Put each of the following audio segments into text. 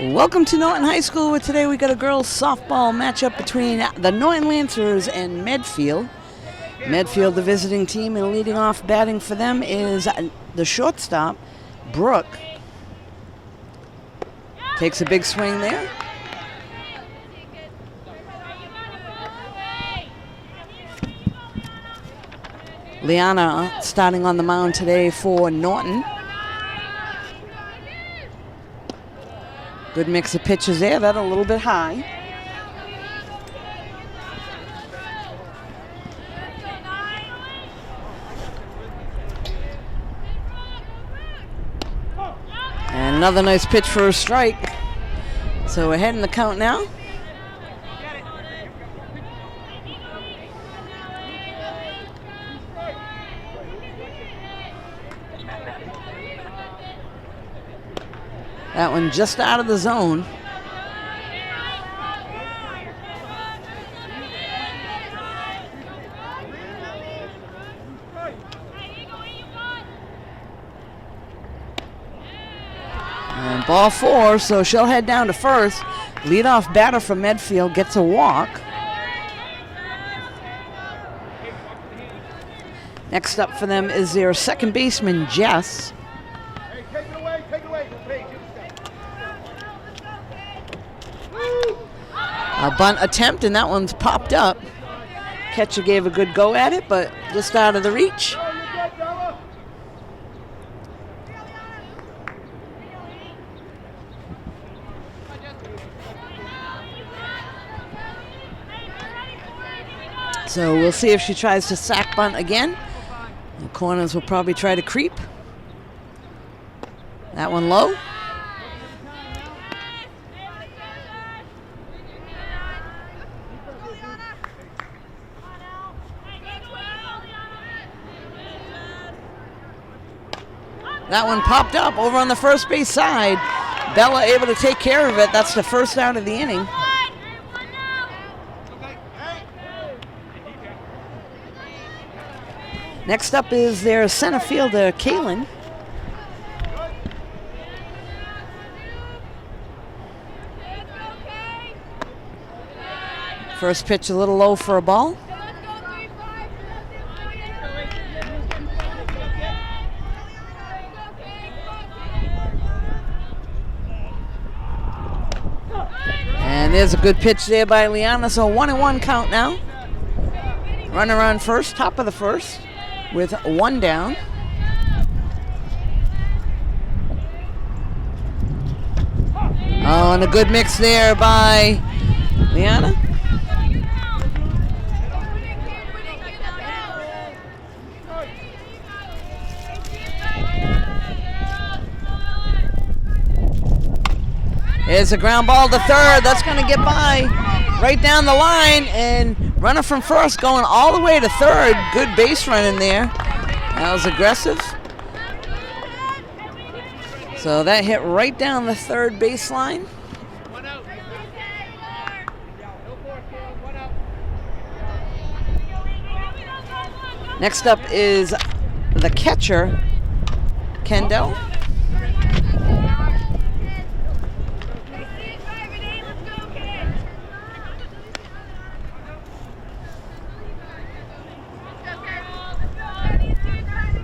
Welcome to Norton High School, where today we got a girls softball matchup between the Norton Lancers and Medfield. Medfield, the visiting team, and leading off batting for them is the shortstop, Brooke. Takes a big swing there. Liana starting on the mound today for Norton. Good mix of pitches there, that a little bit high. And another nice pitch for a strike. So we're ahead in the count now. That one just out of the zone. And ball four, so she'll head down to first. Leadoff batter from Medfield gets a walk. Next up for them is their second baseman, Jess. A bunt attempt, and that one's popped up. Catcher gave a good go at it, but just out of the reach. So we'll see if she tries to sack bunt again. The corners will probably try to creep. That one low. That one popped up over on the first base side. Bella able to take care of it. That's the first out of the inning. Next up is their center fielder, Kaylin. First pitch a little low for a ball. And there's a good pitch there by Liana, so 1-1 count now. Runner on first, top of the first, with one down. Oh, and a good mix there by Liana. There's a ground ball to third. That's going to get by right down the line, and runner from first going all the way to third. Good base running there. That was aggressive. So that hit right down the third baseline. Next up is the catcher, Kendall.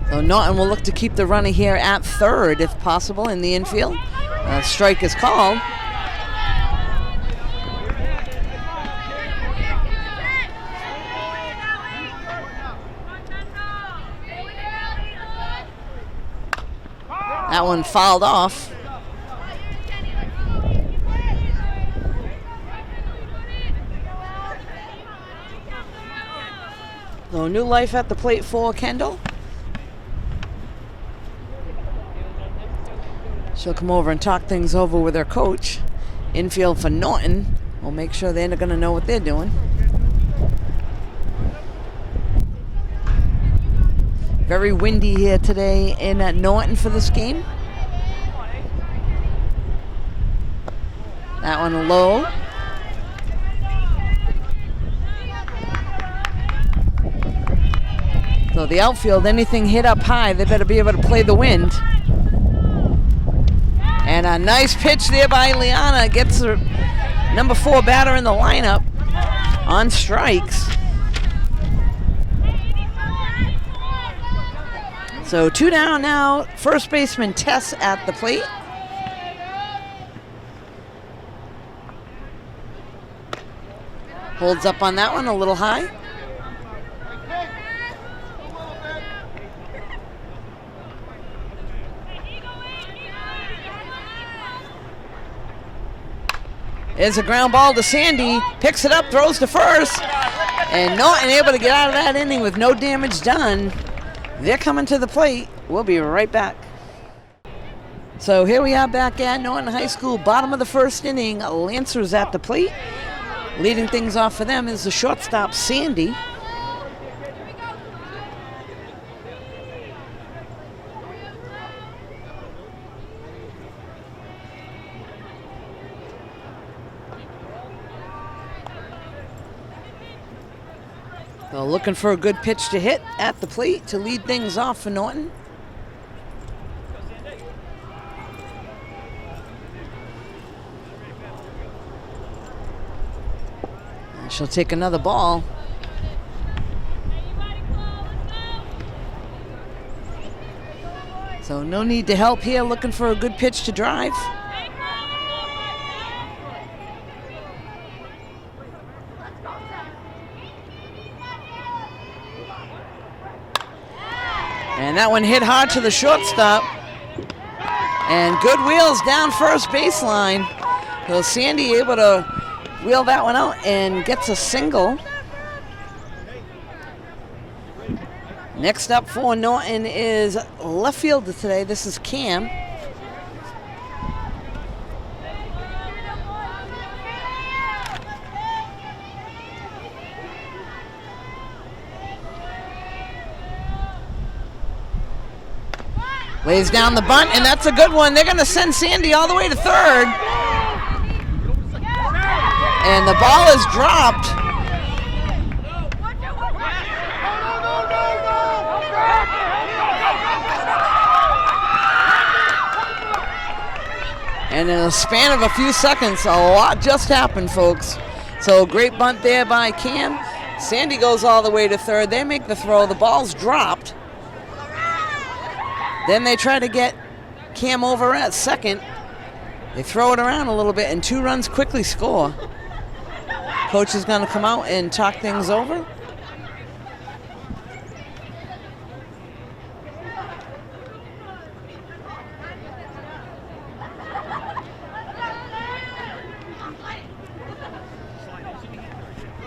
So Norton will look to keep the runner here at third if possible in the infield. Strike is called. That one fouled off. So new life at the plate for Kendall. She'll come over and talk things over with her coach. Infield for Norton. We'll make sure they're going to know what they're doing. Very windy here today in Norton for this game. That one low. So the outfield, anything hit up high, they better be able to play the wind. And a nice pitch there by Liana. Gets the number 4 batter in the lineup on strikes. So 2 down now. First baseman Tess at the plate. Holds up on that one a little high. There's a ground ball to Sandy. Picks it up, throws to first. And Norton able to get out of that inning with no damage done. They're coming to the plate. We'll be right back. So here we are back at Norton High School, bottom of the first inning. Lancers at the plate. Leading things off for them is the shortstop, Sandy. So looking for a good pitch to hit at the plate to lead things off for Norton. And she'll take another ball. So no need to help here, looking for a good pitch to drive. And that one hit hard to the shortstop. And good wheels down first baseline. So Sandy able to wheel that one out and gets a single. Next up for Norton is left fielder today. This is Cam. Lays down the bunt, and that's a good one. They're going to send Sandy all the way to third. And the ball is dropped. And in a span of a few seconds, a lot just happened, folks. So great bunt there by Cam. Sandy goes all the way to third. They make the throw. The ball's dropped. Then they try to get Cam over at second. They throw it around a little bit, and 2 runs quickly score. Coach is going to come out and talk things over.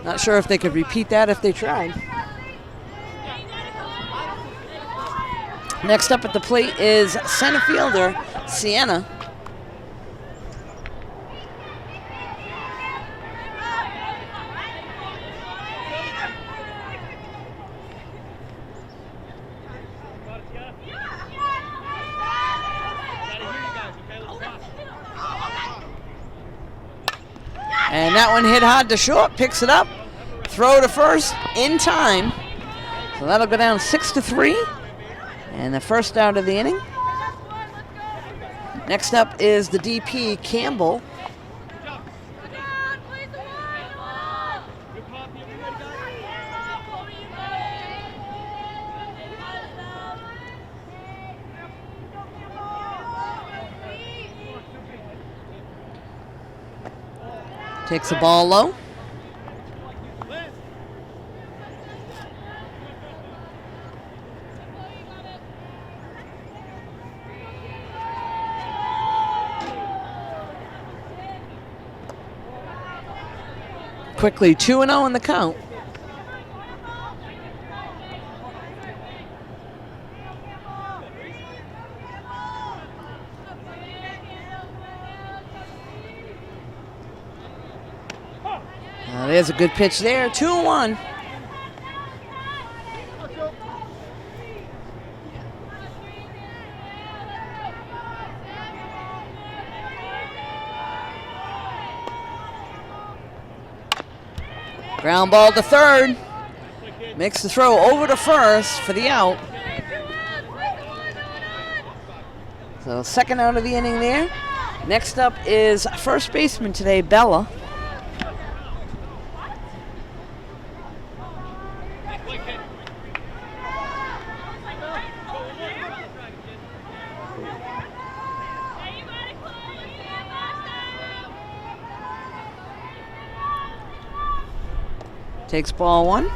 Not sure if they could repeat that if they tried. Next up at the plate is center fielder, Sienna. And that one hit hard to short, picks it up, throw to first in time. So that'll go down 6-3. And the first out of the inning. Next up is the DP, Campbell. Takes the ball low. Quickly 2-0 in the count. There's a good pitch there, 2-1. Ground ball to third. Makes the throw over to first for the out. So second out of the inning there. Next up is first baseman today, Bella. Takes ball one.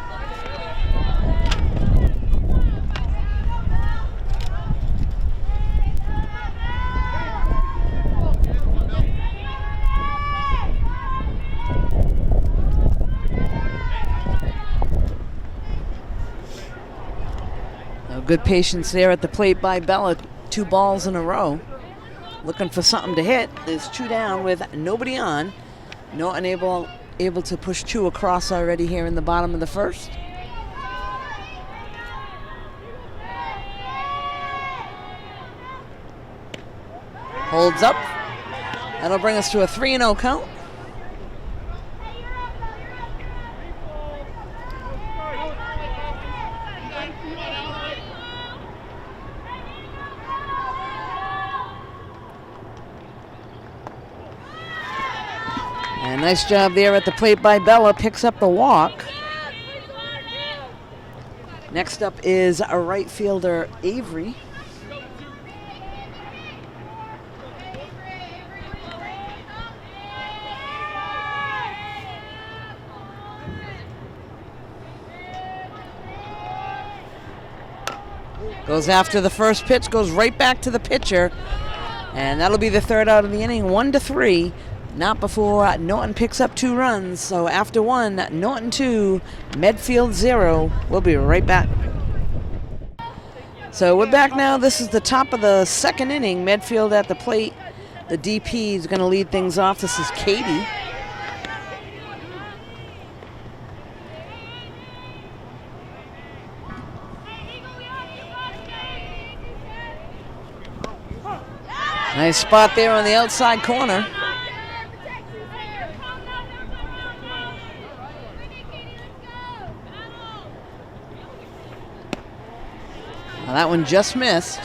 Good patience there at the plate by Bella. 2 balls in a row. Looking for something to hit. There's 2 down with nobody on. Norton able to push 2 across already here in the bottom of the first. Holds up. That'll bring us to a 3-0 count. And nice job there at the plate by Bella. Picks up the walk. Next up is a right fielder, Avery. Goes after the first pitch, goes right back to the pitcher. And that'll be the 3rd out of the inning, 1-3. Not before Norton picks up 2 runs. So after 1, Norton 2, Medfield 0. We'll be right back. So we're back now. This is the top of the 2nd inning. Medfield at the plate. The DP is going to lead things off. This is Katie. Nice spot there on the outside corner. Well, that one just missed.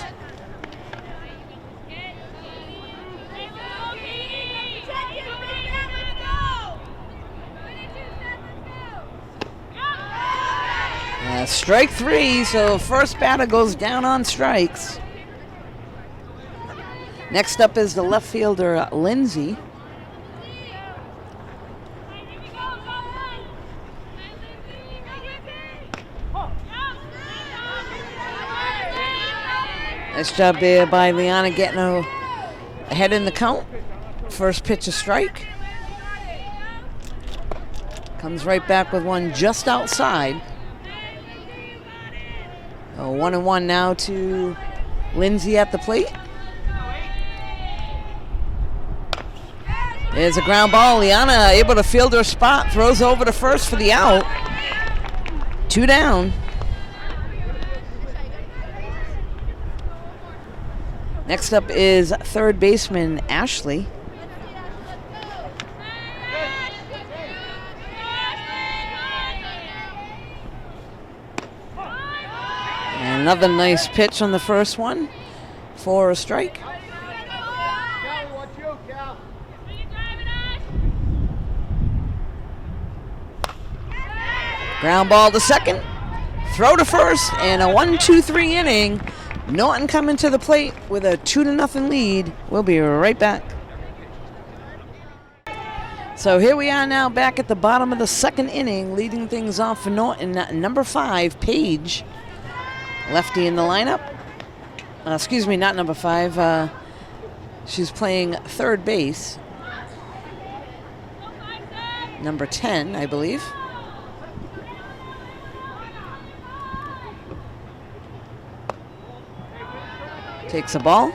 Strike 3, so first batter goes down on strikes. Next up is the left fielder, Lindsay. Nice job there by Liana getting ahead in the count. First pitch a strike. Comes right back with one just outside. 1-1 now to Lindsay at the plate. There's a ground ball. Liana able to field her spot. Throws over to first for the out. 2 down. Next up is third baseman Ashley. And another nice pitch on the first one for a strike. Ground ball to second, throw to first, and a 1-2-3 inning. Norton coming to the plate with a 2-0 lead. We'll be right back. So here we are now back at the bottom of the 2nd inning, leading things off for Norton. Number 5, Paige. Lefty in the lineup. Excuse me, not number 5. She's playing third base. Number 10, I believe. Takes a ball.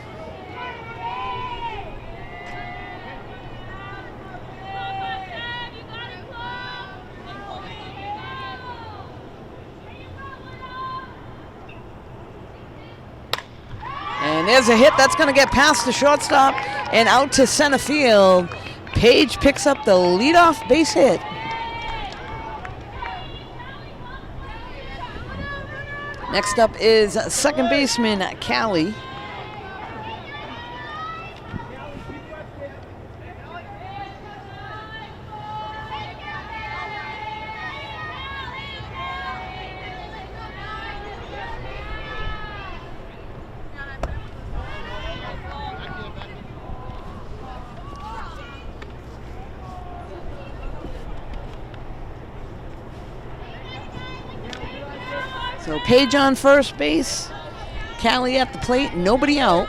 And there's a hit that's going to get past the shortstop and out to center field. Paige picks up the leadoff base hit. Next up is second baseman Callie. So Paige on first base. Callie at the plate. Nobody out.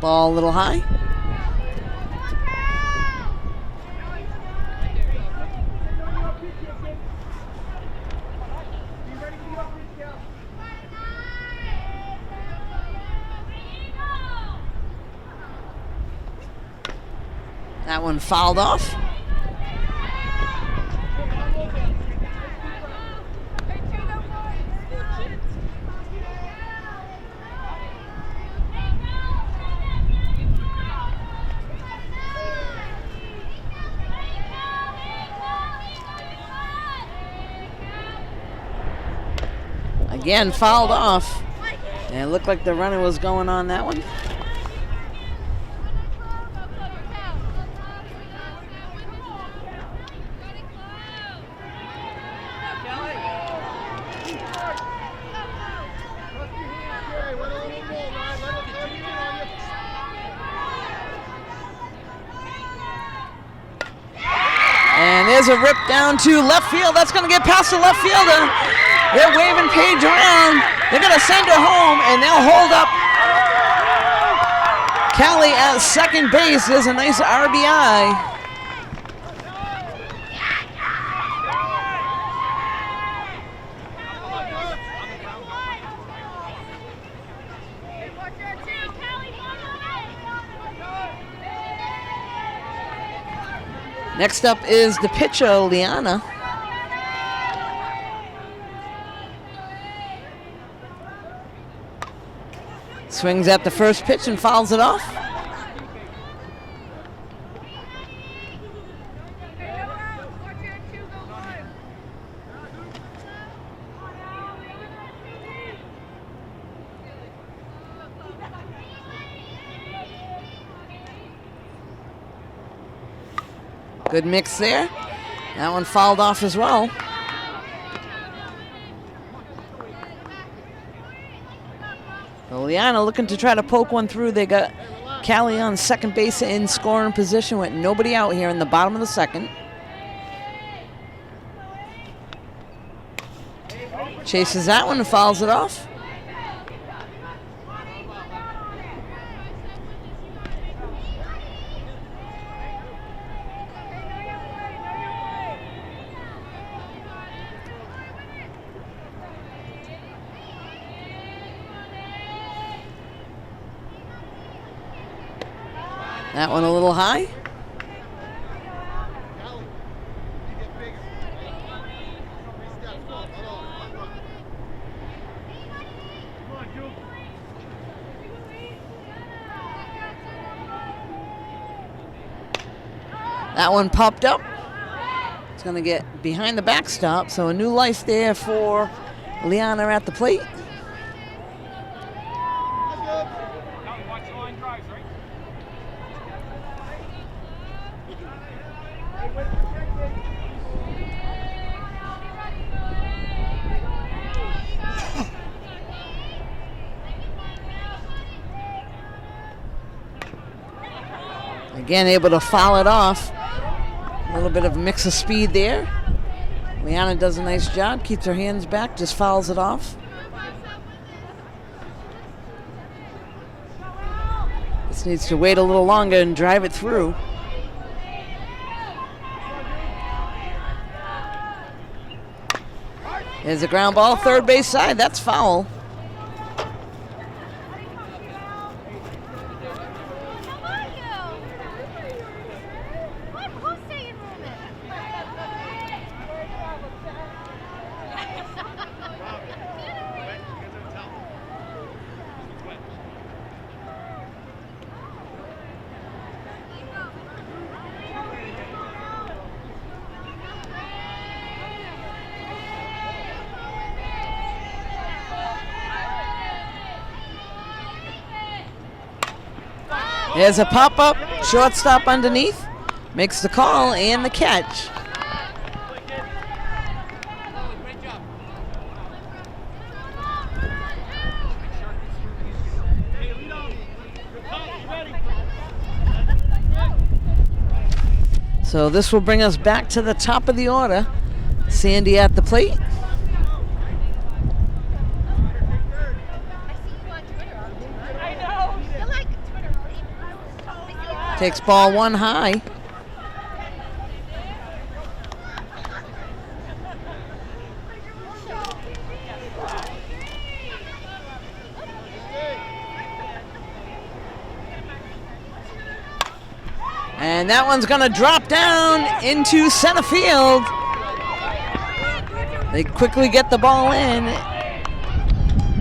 Ball a little high. That one fouled off. Again, fouled off. And it looked like the runner was going on that one. And there's a rip down to left field. That's going to get past the left fielder. They're waving Paige around. They're going to send her home, and they'll hold up Callie at second base. There's a nice RBI. Next up is the pitcher, Liana. Swings at the first pitch and fouls it off. Good mix there. That one fouled off as well. Liana looking to try to poke one through. They got Callie on second base in scoring position with nobody out here in the bottom of the second. Chases that one and fouls it off. That one a little high. That one popped up. It's going to get behind the backstop, so a new life there for Liana at the plate. Again, able to foul it off. A little bit of a mix of speed there. Liana does a nice job, keeps her hands back, just fouls it off. Just needs to wait a little longer and drive it through. There's a ground ball, third base side, that's foul. There's a pop-up, shortstop underneath, makes the call and the catch. So this will bring us back to the top of the order. Sandy at the plate. Takes ball one high. And that one's gonna drop down into center field. They quickly get the ball in,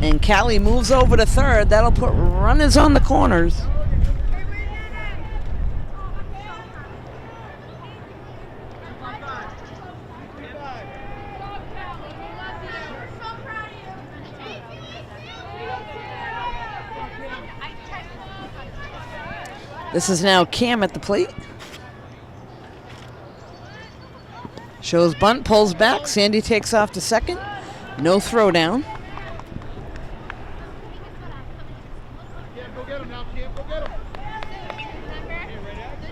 and Callie moves over to third. That'll put runners on the corners. This is now Cam at the plate. Shows bunt, pulls back. Sandy takes off to second. No throwdown.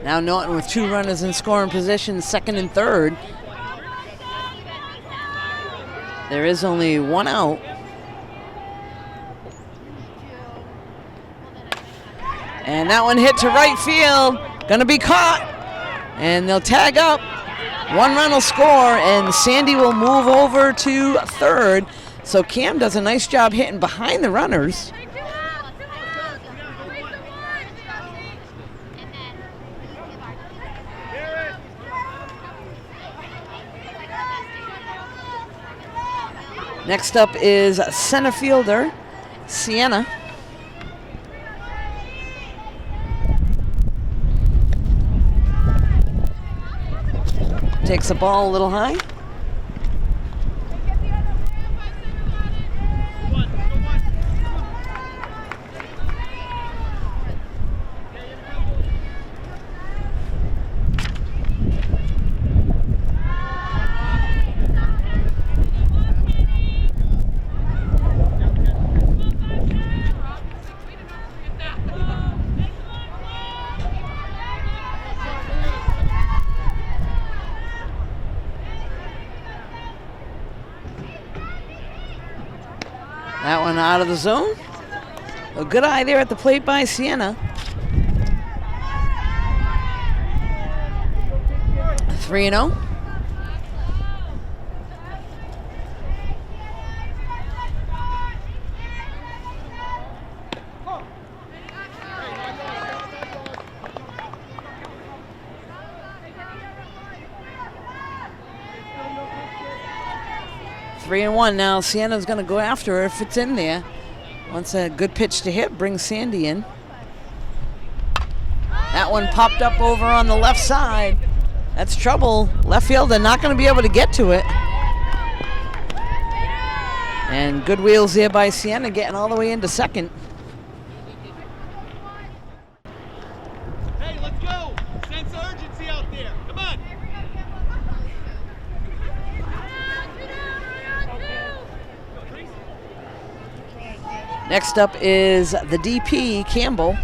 Now Norton with two runners in scoring position, second and third. There is only one out. And that one hit to right field. Gonna be caught. And they'll tag up. One run will score, and Sandy will move over to third. So Cam does a nice job hitting behind the runners. Next up is center fielder Sienna. Takes the ball a little high. That one out of the zone. A good eye there at the plate by Sienna. 3-0. Three and one now. Sienna's going to go after her if it's in there. Once a good pitch to hit, brings Sandy in. That one popped up over on the left side. That's trouble. Left fielder not going to be able to get to it. And good wheels there by Sienna, getting all the way into second. Hey, let's go. Sense of urgency out there. Come on. Next up is the DP, Campbell.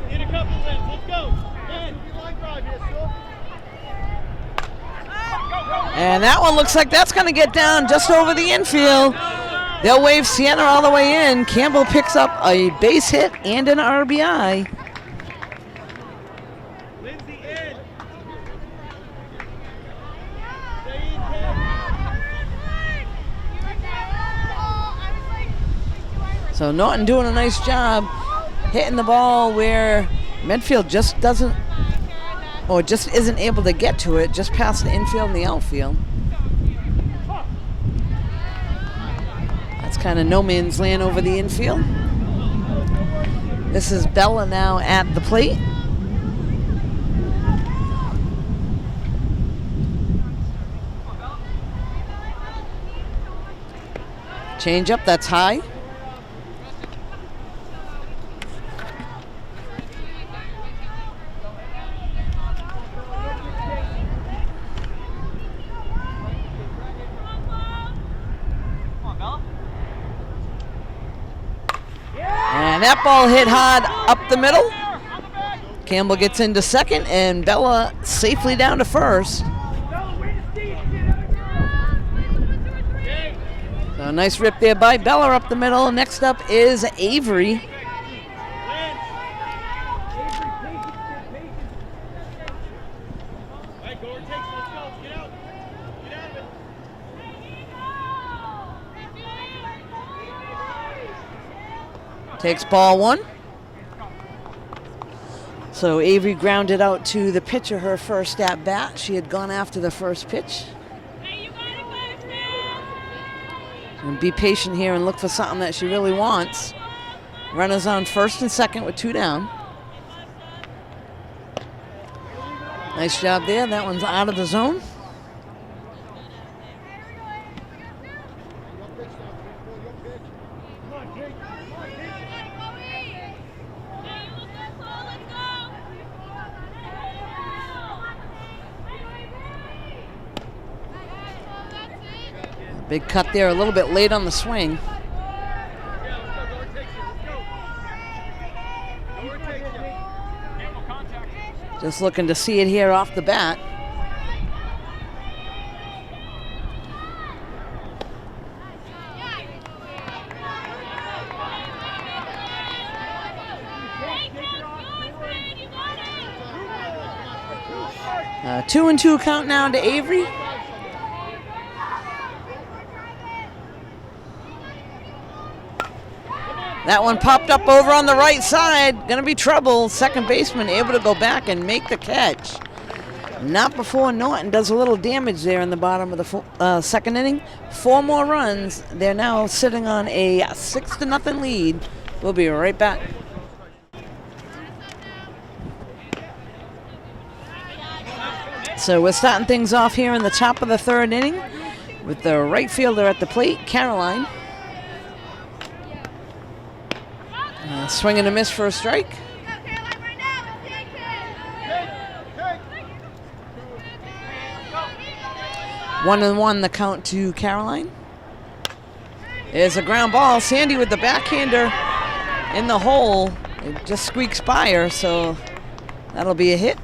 Need a couple wins. Let's go. And that one looks like that's going to get down just over the infield. They'll wave Sienna all the way in. Campbell picks up a base hit and an RBI. So Norton doing a nice job hitting the ball where Medfield just doesn't, or just isn't able to get to it, just past the infield and the outfield. That's kind of no man's land over the infield. This is Bella now at the plate. Change up, that's high. that ball hit hard up the middle. Campbell gets into second, and Bella safely down to first. So a nice rip there by Bella up the middle. Next up is Avery. Takes ball one. So Avery grounded out to the pitcher her first at bat. She had gone after the first pitch. And be patient here and look for something that she really wants. Runners on first and second with 2 down. Nice job there. That one's out of the zone. Big cut there, a little bit late on the swing. Just looking to see it here off the bat. A 2-2 count now to Avery. That one popped up over on the right side. Gonna be trouble. Second baseman able to go back and make the catch. Not before Norton does a little damage there in the bottom of the second inning. 4 more runs. They're now sitting on a 6-0 lead. We'll be right back. So we're starting things off here in the top of the 3rd inning with the right fielder at the plate, Caroline. Swing and a miss for a strike. One and one the count to Caroline. There's a ground ball. Sandy with the backhander in the hole. It just squeaks by her, so that'll be a hit.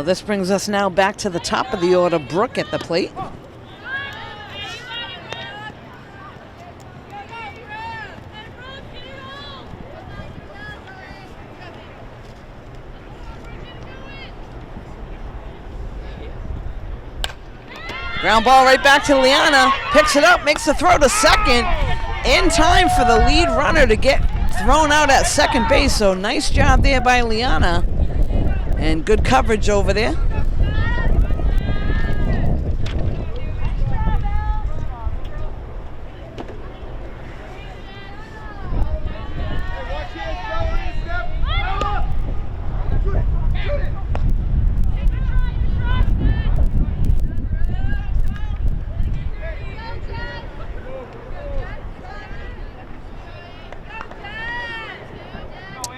This brings us now back to the top of the order. Brooke at the plate. Ground ball right back to Liana. Picks it up, makes the throw to second. In time for the lead runner to get thrown out at second base. So nice job there by Liana. And good coverage over there.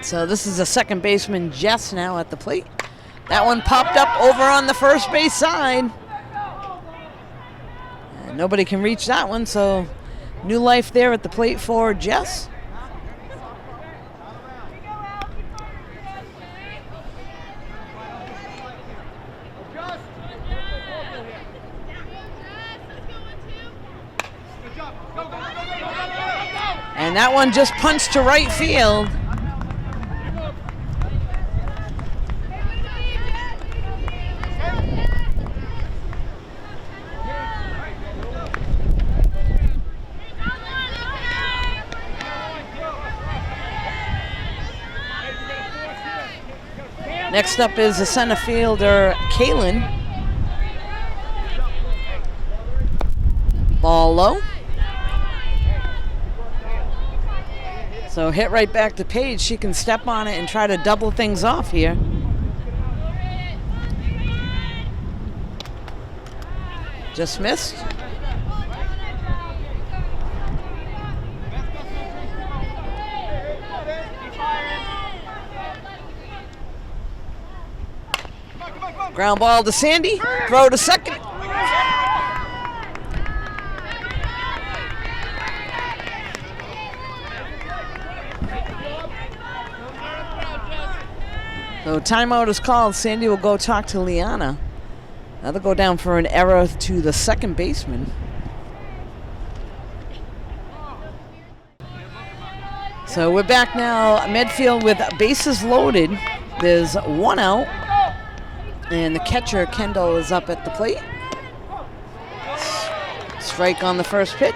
So this is the second baseman, Jess, now at the plate. That one popped up over on the first base side. And nobody can reach that one, so new life there at the plate for Jess. And that one just punched to right field. Next up is the center fielder, Kaylin. Ball low. So hit right back to Paige. She can step on it and try to double things off here. Just missed. Ground ball to Sandy. Throw to second. So timeout is called. Sandy will go talk to Liana. That'll go down for an error to the second baseman. So we're back now. Medfield with bases loaded. There's one out. And the catcher, Kendall, is up at the plate. Strike on the first pitch.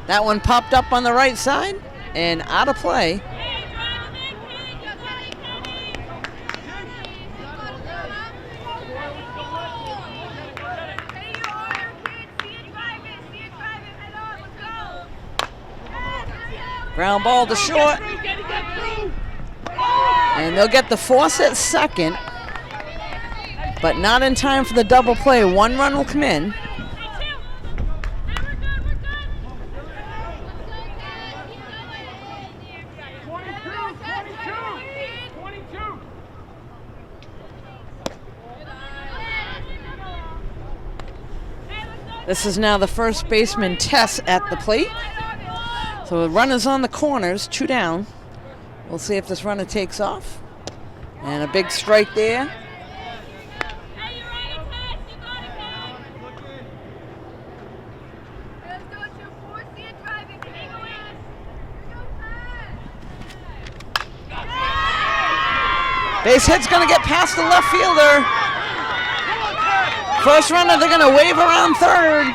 That one popped up on the right side and out of play. Ground ball to short. And they'll get the force at second, but not in time for the double play. One run will come in. This is now the first baseman, Tess, at the plate. So the runner's on the corners, 2 down. We'll see if this runner takes off. And a big strike there. Base hit's going to get past the left fielder. First runner, they're going to wave around third.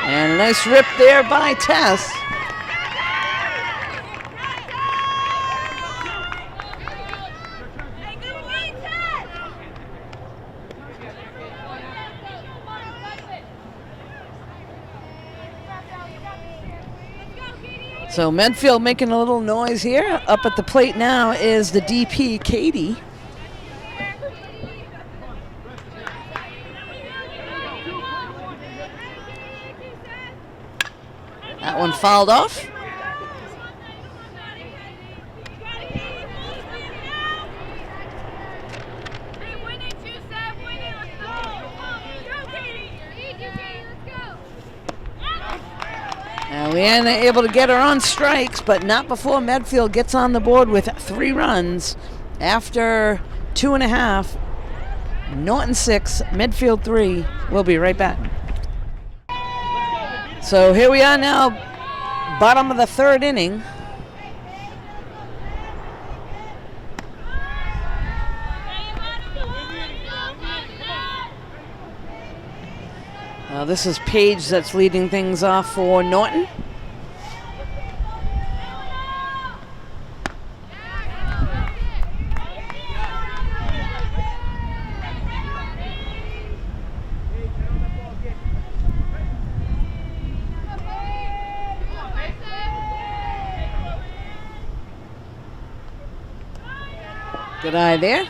And a nice rip there by Tess. So Medfield making a little noise here. Up at the plate now is the DP, Katie. That one fouled off. Leanna able to get her on strikes, but not before Medfield gets on the board with 3 runs. After 2.5, Norton 6, Medfield 3. We'll be right back. So here we are now, bottom of the 3rd inning. This is Paige that's leading things off for Norton. Good eye there.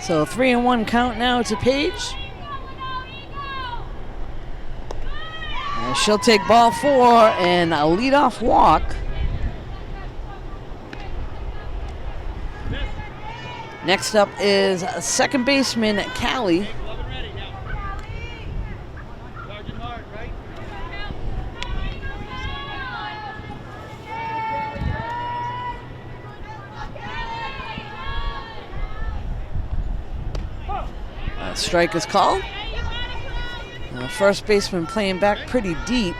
So 3-1 count now to Paige. And she'll take ball 4 and a leadoff walk. Next up is second baseman Callie. Strike is called. First baseman playing back pretty deep.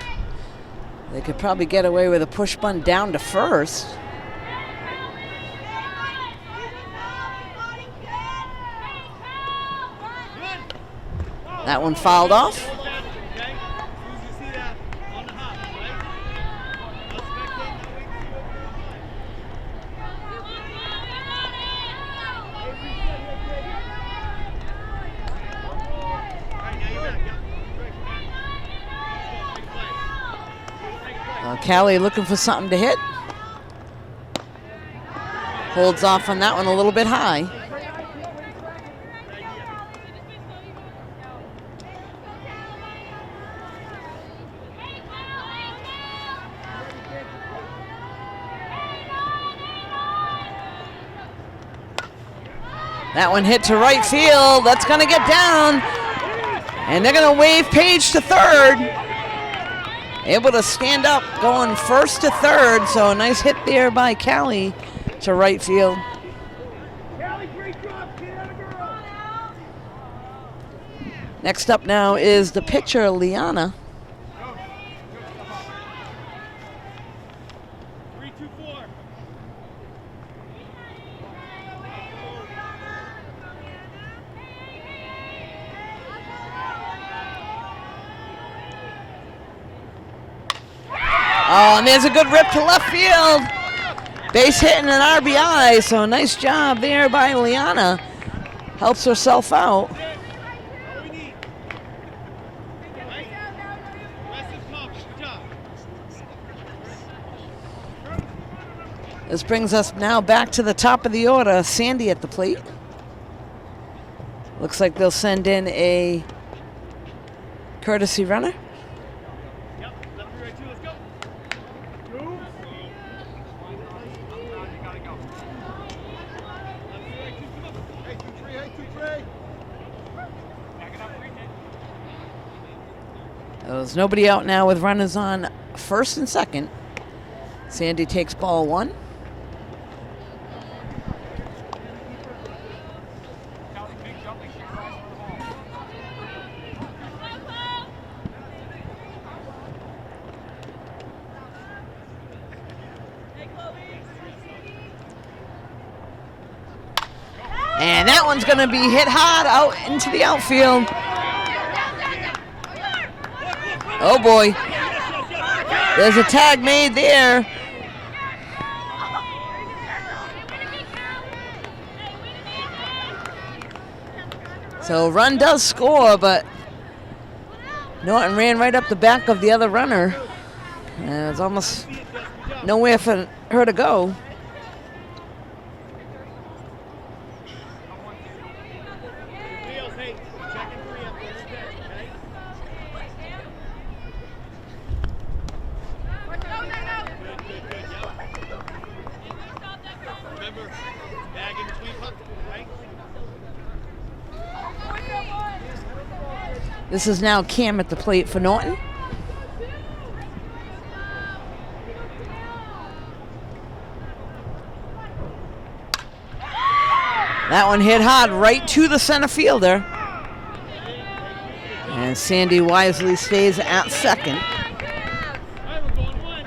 They could probably get away with a push bunt down to first. That one fouled off. Okay? As soon as you see that on the hop, right? No spectating, no waiting to go All right, now you're back. Callie looking for something to hit. Holds off on that one a little bit high. That one hit to right field. That's going to get down. And they're going to wave Page to third. Able to stand up going first to third. So a nice hit there by Callie to right field. Next up now is the pitcher, Liana. 3-2-4. Oh, and there's a good rip to left field. Base hit and an RBI, so nice job there by Liana. Helps herself out. All we need. Right? Rest is accomplished. Good job. This brings us now back to the top of the order. Sandy at the plate. Looks like they'll send in a courtesy runner. Yep. Left, right, two. Let's go. There's nobody out now with runners on first and second. Sandy takes ball one. And that one's going to be hit hard out into the outfield. Oh boy. There's a tag made there. So run does score, but Norton ran right up the back of the other runner. And there's almost nowhere for her to go. Wheels, hey, checking 3 up there. Okay? Good, yep. Remember, bag in between puck, right? This is now Cam at the plate for Norton. That one hit hard right to the center fielder. And Sandy wisely stays at second. All right, we're going 1.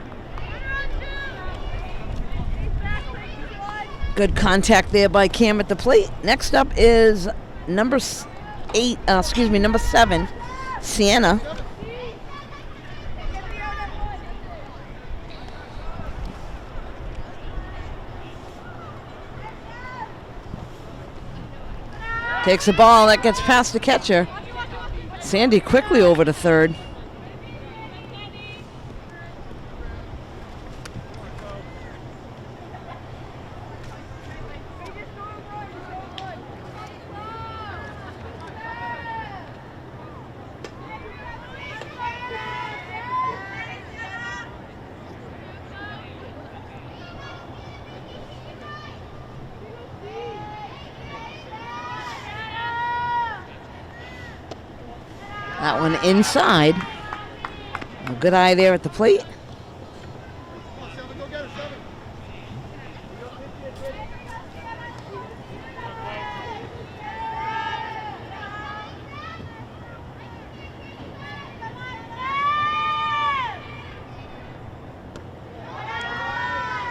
Good contact there by Cam at the plate. Next up is number 7, Sienna. Takes the ball, that gets past the catcher. Sandy quickly over to third. That one inside. A good eye there at the plate. Come on, 7, go get her, 7.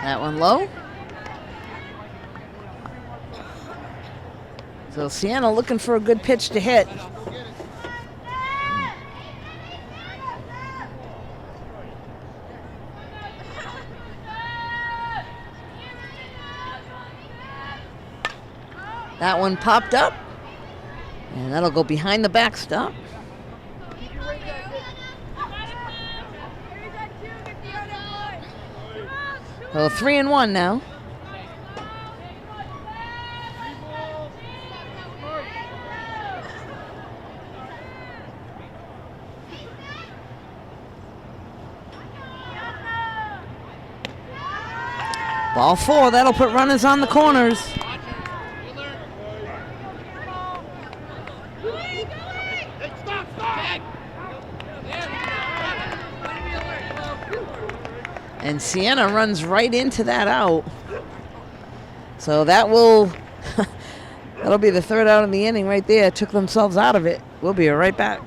That one low. So Sienna looking for a good pitch to hit. That one popped up, and that'll go behind the backstop. So 3-1 now. Ball 4, that'll put runners on the corners. And Sienna runs right into that out. So that will, that'll be the third out in the inning right there. Took themselves out of it. We'll be right back.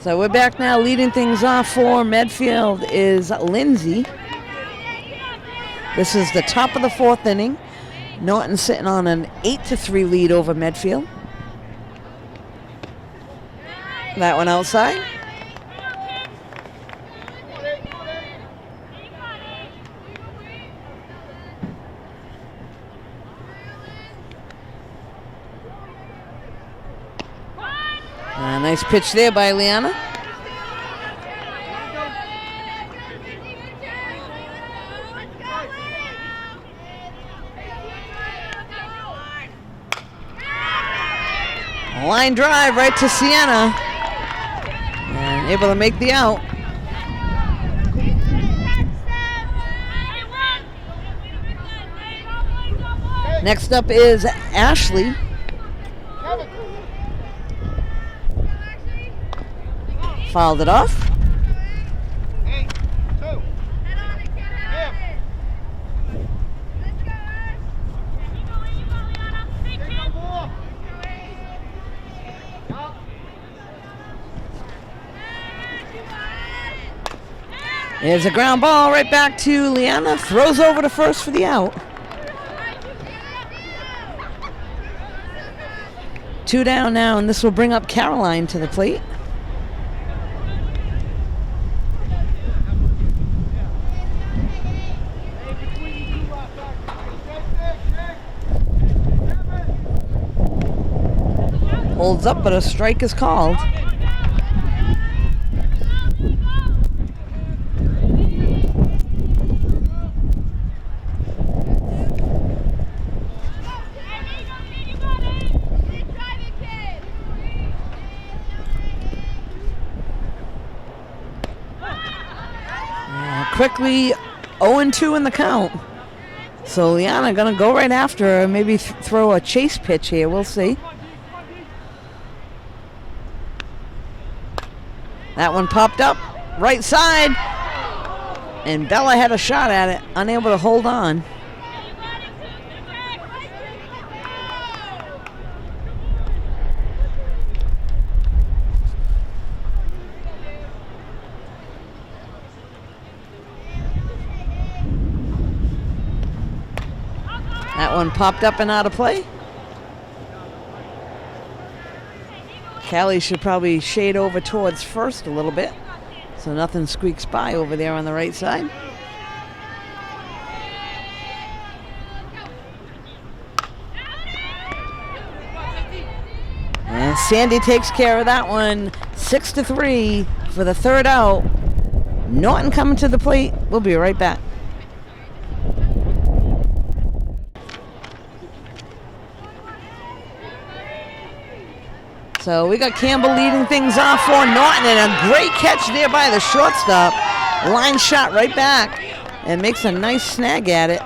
So we're back now. Leading things off for Medfield is Lindsay. This is the top of the 4th inning. Norton sitting on an 8-3 lead over Medfield. That one outside. Nice pitch there by Liana. Line drive right to Sienna. And able to make the out. Next up is Ashley. Fouled it off. There's a ground ball right back to Liana. Throws over to first for the out. 2 down now, and this will bring up Caroline to the plate. Holds up, but a strike is called. Quickly 0-2 in the count. So Liana gonna go right after her, maybe throw a chase pitch here. We'll see. That one popped up, right side, and Bella had a shot at it, unable to hold on. That one popped up and out of play. Callie should probably shade over towards first a little bit, so nothing squeaks by over there on the right side. And Sandy takes care of that one. 6-3 for the third out. Norton coming to the plate. We'll be right back. So we got Campbell leading things off for Norton, and a great catch there by the shortstop. Line shot right back and makes a nice snag at it.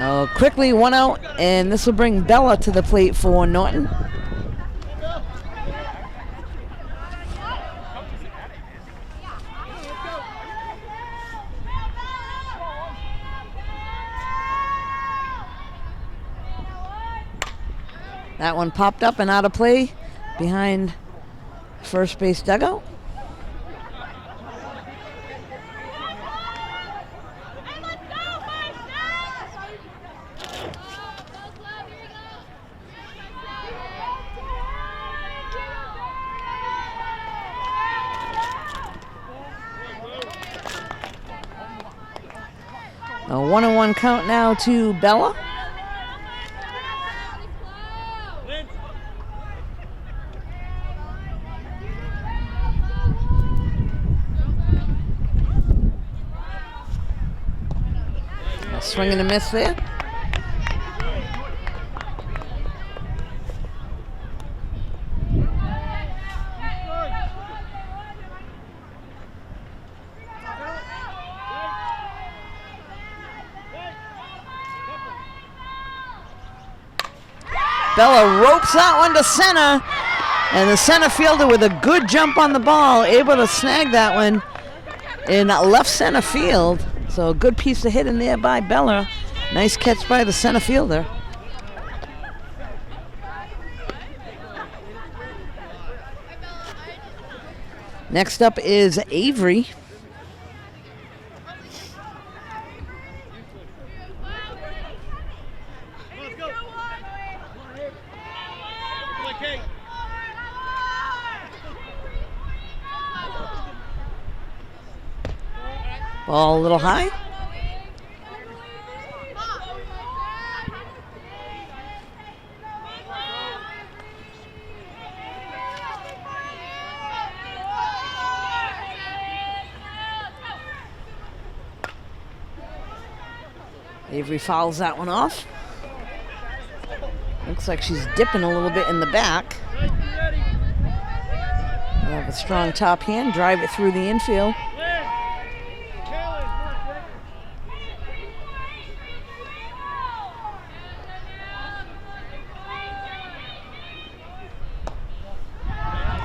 Oh, quickly 1 out, and this will bring Bella to the plate for Norton. That one popped up and out of play behind first base dugout. A 1-1 count now to Bella. A swing and a miss there. Bella ropes that one to center, and the center fielder with a good jump on the ball, able to snag that one in left center field. So a good piece of hitting there by Bella. Nice catch by the center fielder. Next up is Avery. Ball a little high. Avery fouls that one off. Looks like she's dipping a little bit in the back. They'll have a strong top hand, drive it through the infield.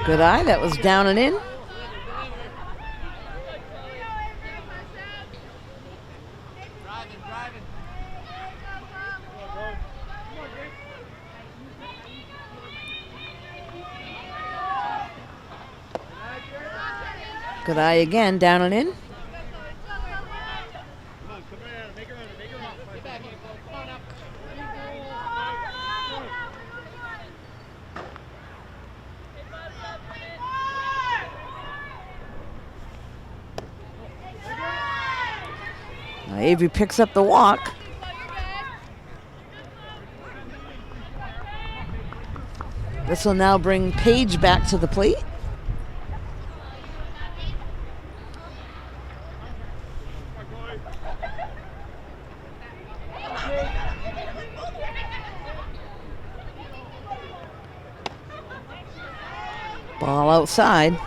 Good eye, that was down and in. Good eye again, down and in. Avery picks up the walk. This will now bring Paige back to the plate. Ball outside.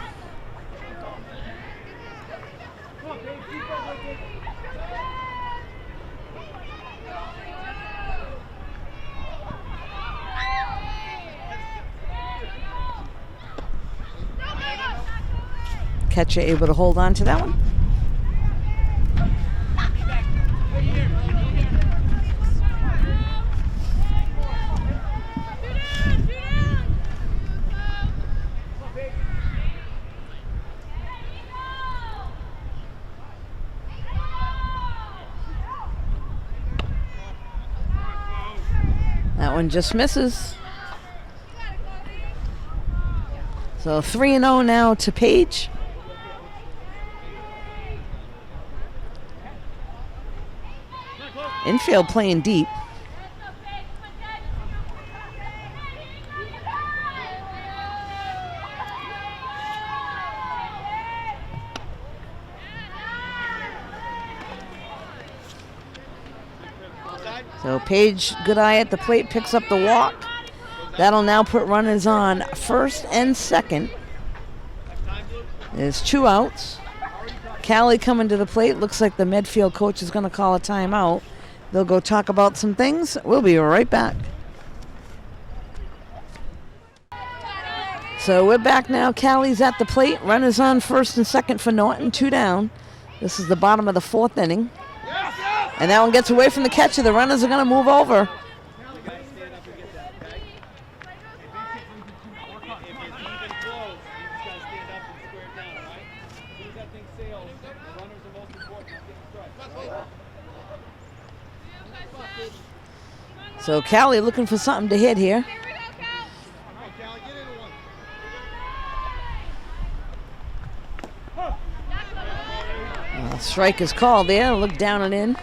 Catcher able to hold on to that one. That one just misses. So 3-0 now to Paige. Infield playing deep. So Paige, good eye at the plate, picks up the walk. That'll now put runners on first and second. There's 2 outs. Callie coming to the plate. Looks like the Medfield coach is going to call a timeout. They'll go talk about some things. We'll be right back. So we're back now. Callie's at the plate. Runners on first and second for Norton. 2 down. This is the bottom of the 4th inning. And that one gets away from the catcher. The runners are going to move over. So Callie looking for something to hit here. Strike is called there. Look down and in.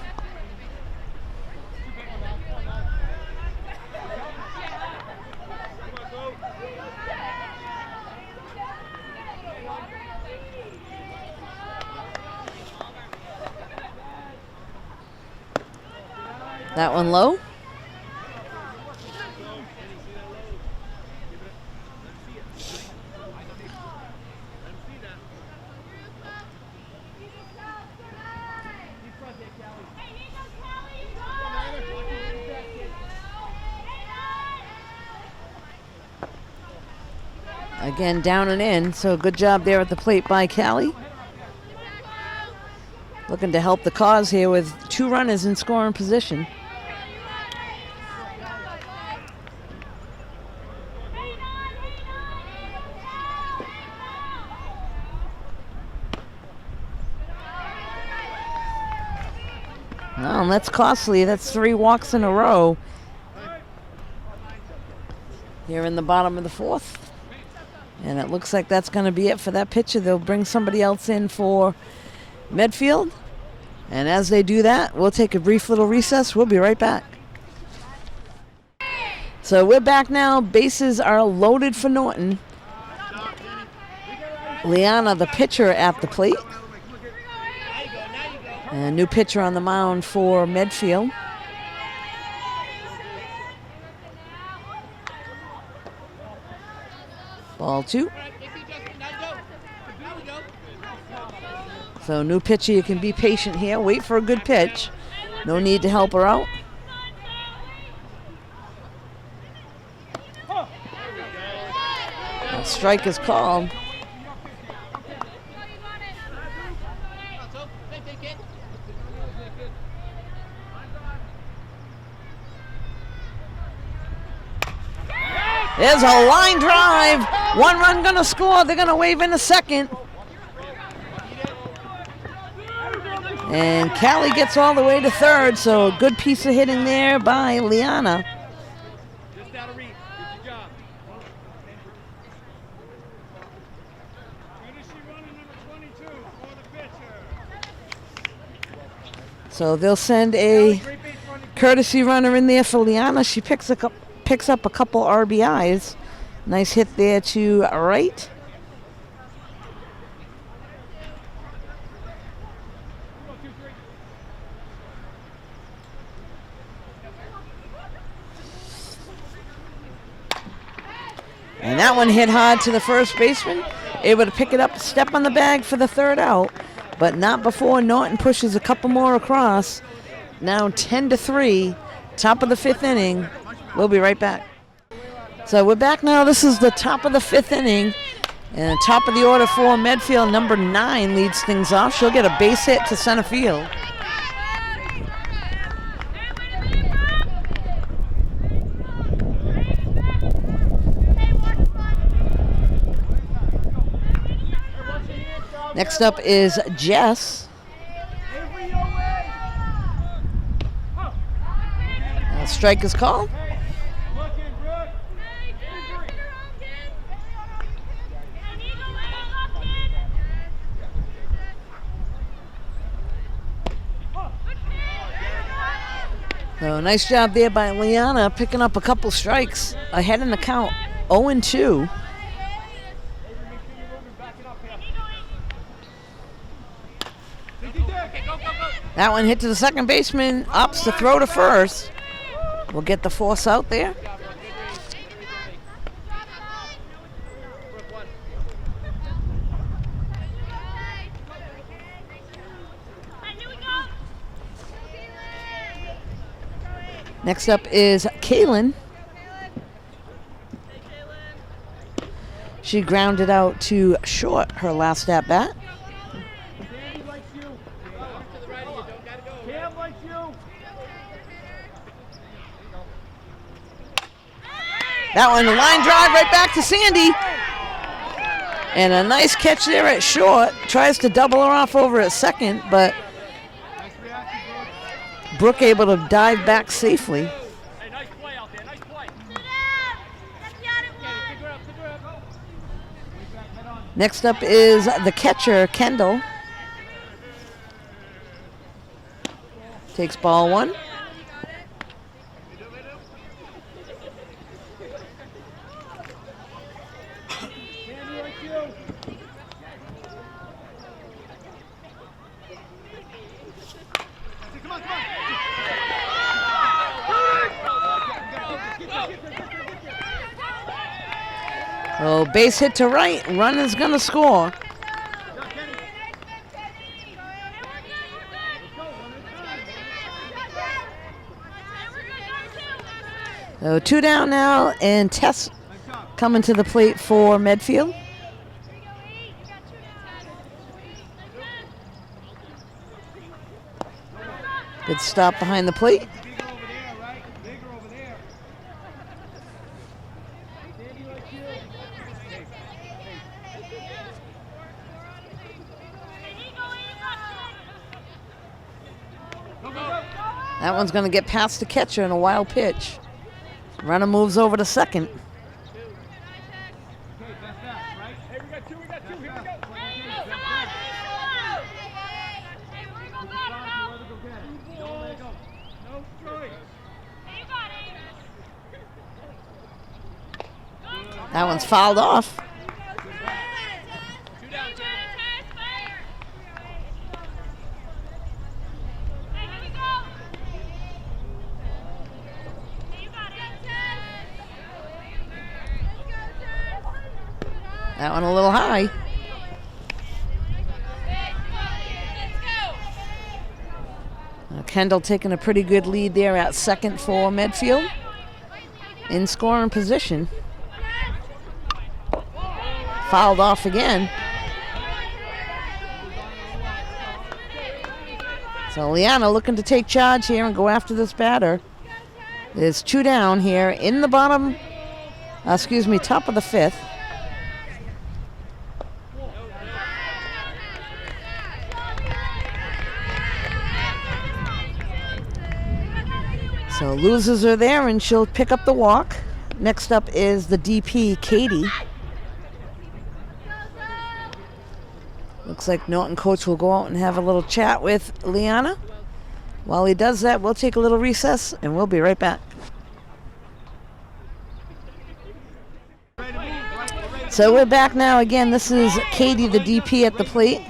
That one low. Again, down and in, so good job there at the plate by Callie. Looking to help the cause here with 2 runners in scoring position. Well, that's costly. That's 3 walks in a row here in the bottom of the 4th. And it looks like that's going to be it for that pitcher. They'll bring somebody else in for Medfield. And as they do that, we'll take a brief little recess. We'll be right back. So we're back now. Bases are loaded for Norton. Liana, the pitcher, at the plate. And a new pitcher on the mound for Medfield. Ball 2. So new pitcher, you can be patient here. Wait for a good pitch. No need to help her out. A strike is called. There's a line drive. 1 run gonna score. They're gonna wave in a second. And Callie gets all the way to third, so a good piece of hitting there by Liana. Just out of reach. Good job. Courtesy runner number 22 for the pitcher. So they'll send a courtesy runner in there for Liana. She picks up a couple RBIs. Nice hit there to right. And that one hit hard to the first baseman. Able to pick it up, step on the bag for the 3rd out, but not before Norton pushes a couple more across. Now 10-3, top of the 5th inning. We'll be right back. So we're back now. This is the top of the 5th inning. And top of the order for Medfield, number 9 leads things off. She'll get a base hit to center field. Next up is Jess. A strike is called. So nice job there by Liana, picking up a couple strikes ahead in the count, 0-2. That one hit to the second baseman, opts to throw to first. We'll get the force out there. Next up is Kaylin. She grounded out to short her last at bat. That one, the line drive right back to Sandy. And a nice catch there at short. Tries to double her off over at second, but Brooke able to dive back safely. Hey, nice play out there. Nice play. Next up is the catcher, Kendall. Takes ball 1. So base hit to right. Run is going to score. So 2 down now, and Tess coming to the plate for Medfield. Good stop behind the plate. That one's going to get past the catcher in a wild pitch. Runner moves over to second. That one's fouled off. That one a little high. Kendall taking a pretty good lead there at second for Medfield. In scoring position. Fouled off again. So Liana looking to take charge here and go after this batter. There's 2 down here in the top of the 5th. So losers are there, and she'll pick up the walk. Next up is the DP, Katie. Looks like Norton coach will go out and have a little chat with Liana. While he does that, we'll take a little recess, and we'll be right back. So we're back now again. This is Katie, the DP, at the plate.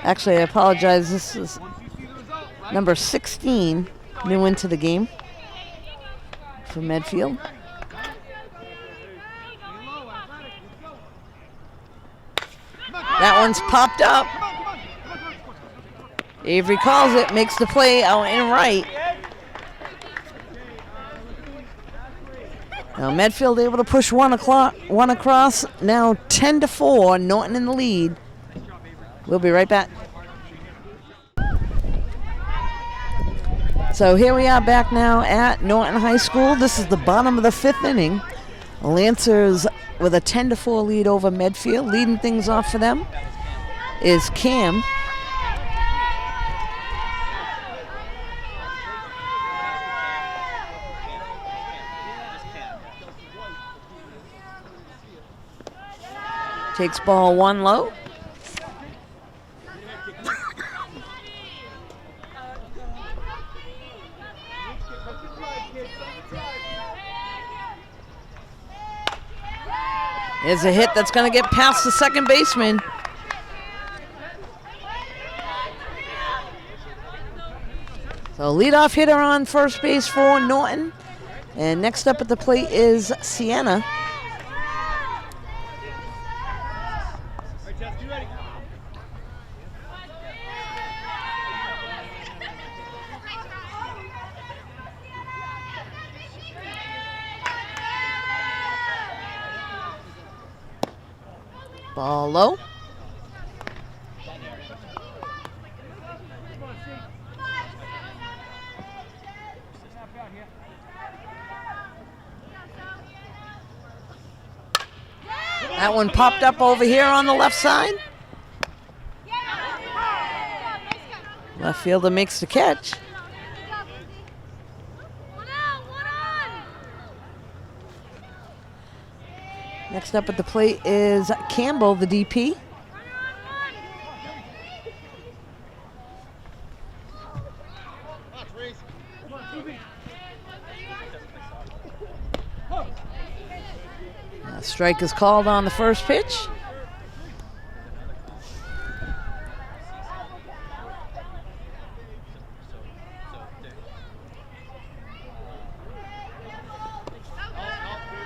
Actually, I apologize. This is number 16, new into the game for Medfield. That one's popped up. Avery calls it, makes the play out in right. Now Medfield able to push one across. Now 10-4, Norton in the lead. We'll be right back. So here we are back now at Norton High School. This is the bottom of the 5th inning. Lancers with a 10-4 lead over Medfield. Leading things off for them is Cam. Takes ball 1 low. There's a hit that's going to get past the second baseman. So leadoff hitter on first base for Norton. And next up at the plate is Sienna. Ball low. That one popped up over here on the left side. Left fielder makes the catch. Next up at the plate is Campbell, the DP. A strike is called on the first pitch.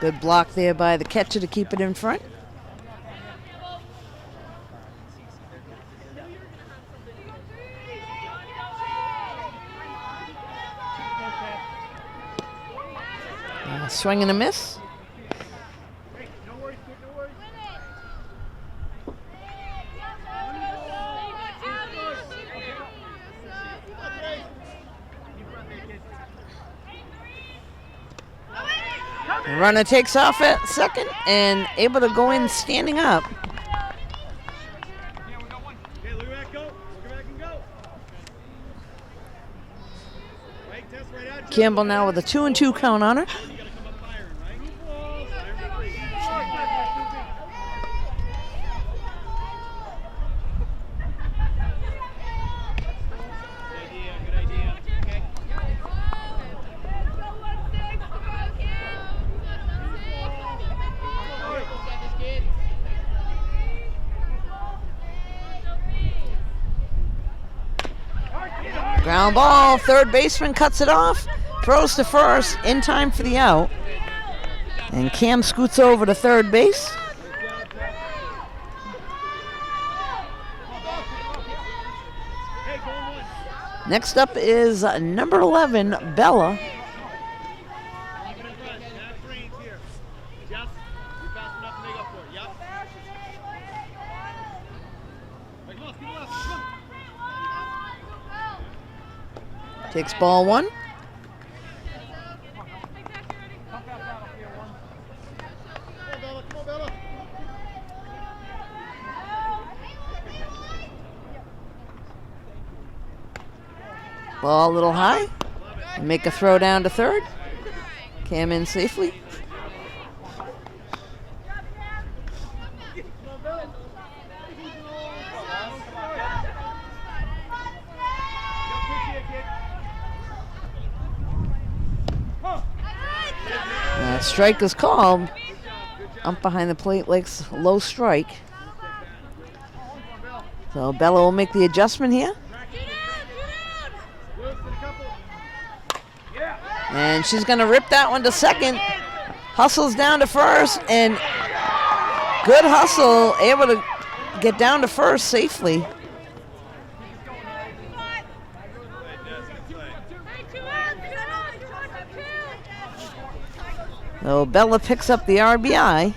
Good block there by the catcher to keep it in front. Swing and a miss. The runner takes off at second and able to go in standing up. Okay, look at that, go. Look at that and go. Right, test right out. Campbell now with a 2-2 count on her. You gotta come up firing, right? Fire for three. Good idea. Okay. Ground ball, third baseman cuts it off, throws to first, in time for the out. And Cam scoots over to third base. Next up is number 11, Bella. Takes ball one. Ball a little high. Make a throw down to third. Cam in safely. Strike is called. Up behind the plate likes low strike. So Bella will make the adjustment here. And she's going to rip that one to second. Hustles down to first, and good hustle, able to get down to first safely. So Bella picks up the RBI.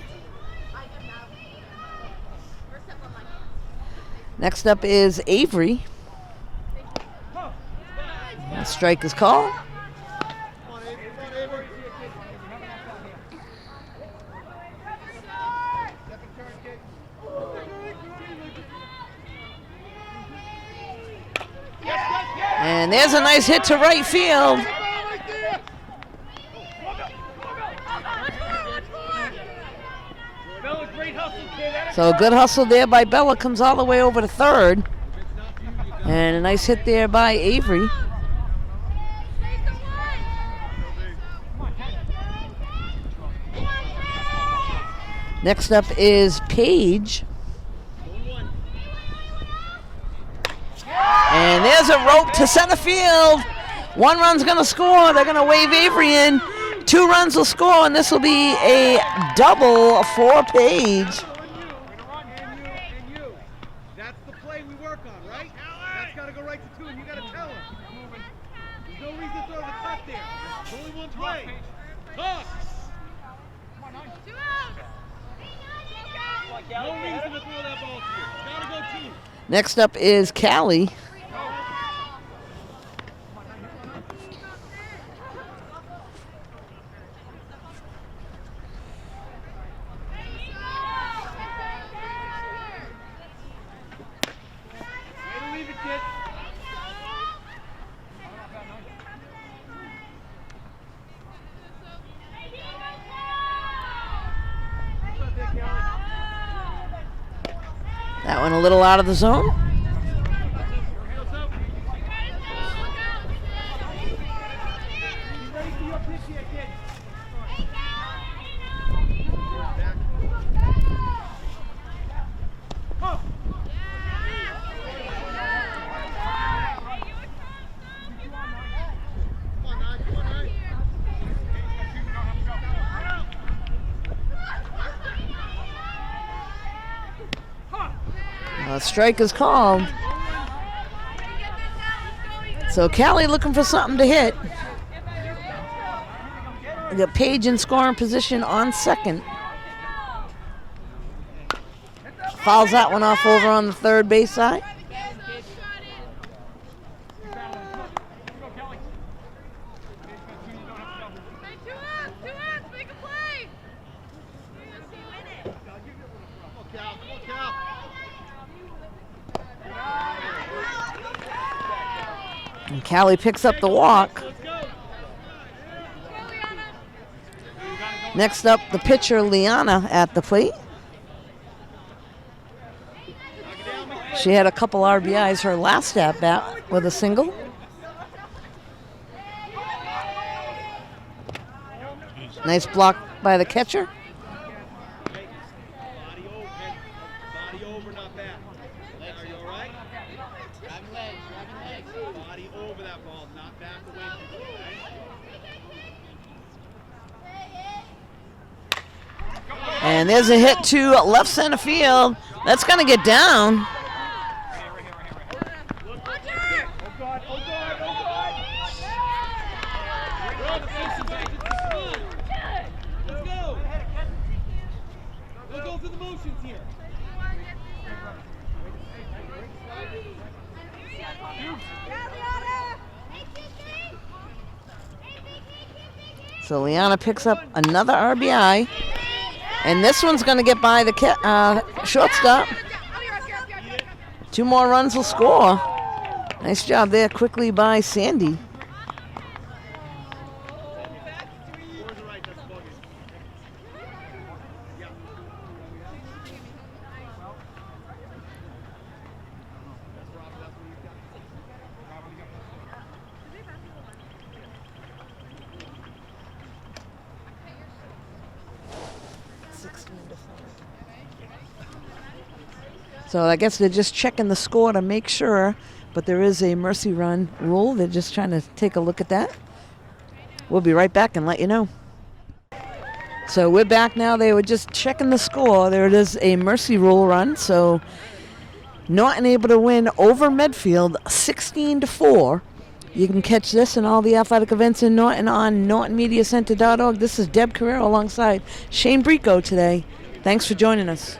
Next up is Avery. A strike is called. And there's a nice hit to right field. So a good hustle there by Bella, comes all the way over to third. And a nice hit there by Avery. Next up is Paige. And there's a rope to center field. One run's going to score. They're going to wave Avery in. 2 runs will score, and this will be a double for Paige. That's the play we work on, right? That's got to go right to 2, and you got to tell him. There's no reason to throw the cut there. There's only one play. Toss. No reason to throw that ball to you. It's got to go 2. Next up is Callie. That one a little out of the zone. A strike is called. So Callie looking for something to hit. We got Paige in scoring position on second. Fouls that one off over on the third base side. And Callie picks up the walk. Next up, the pitcher, Liana, at the plate. She had a couple RBIs her last at-bat with a single. Nice block by the catcher. Body over, not back. Are you all right? Body over that ball, not back away. And there's a hit to left center field. That's going to get down. So Liana picks up another RBI. And this one's going to get by the shortstop. 2 more runs will score. Nice job there quickly by Sandy. So I guess they're just checking the score to make sure, but there is a mercy run rule. They're just trying to take a look at that. We'll be right back and let you know. So we're back now. They were just checking the score. There it is, a mercy rule run. So Norton able to win over Medfield 16-4. You can catch this and all the athletic events in Norton on nortonmediacenter.org. This is Deb Carrero alongside Shane Brico today. Thanks for joining us.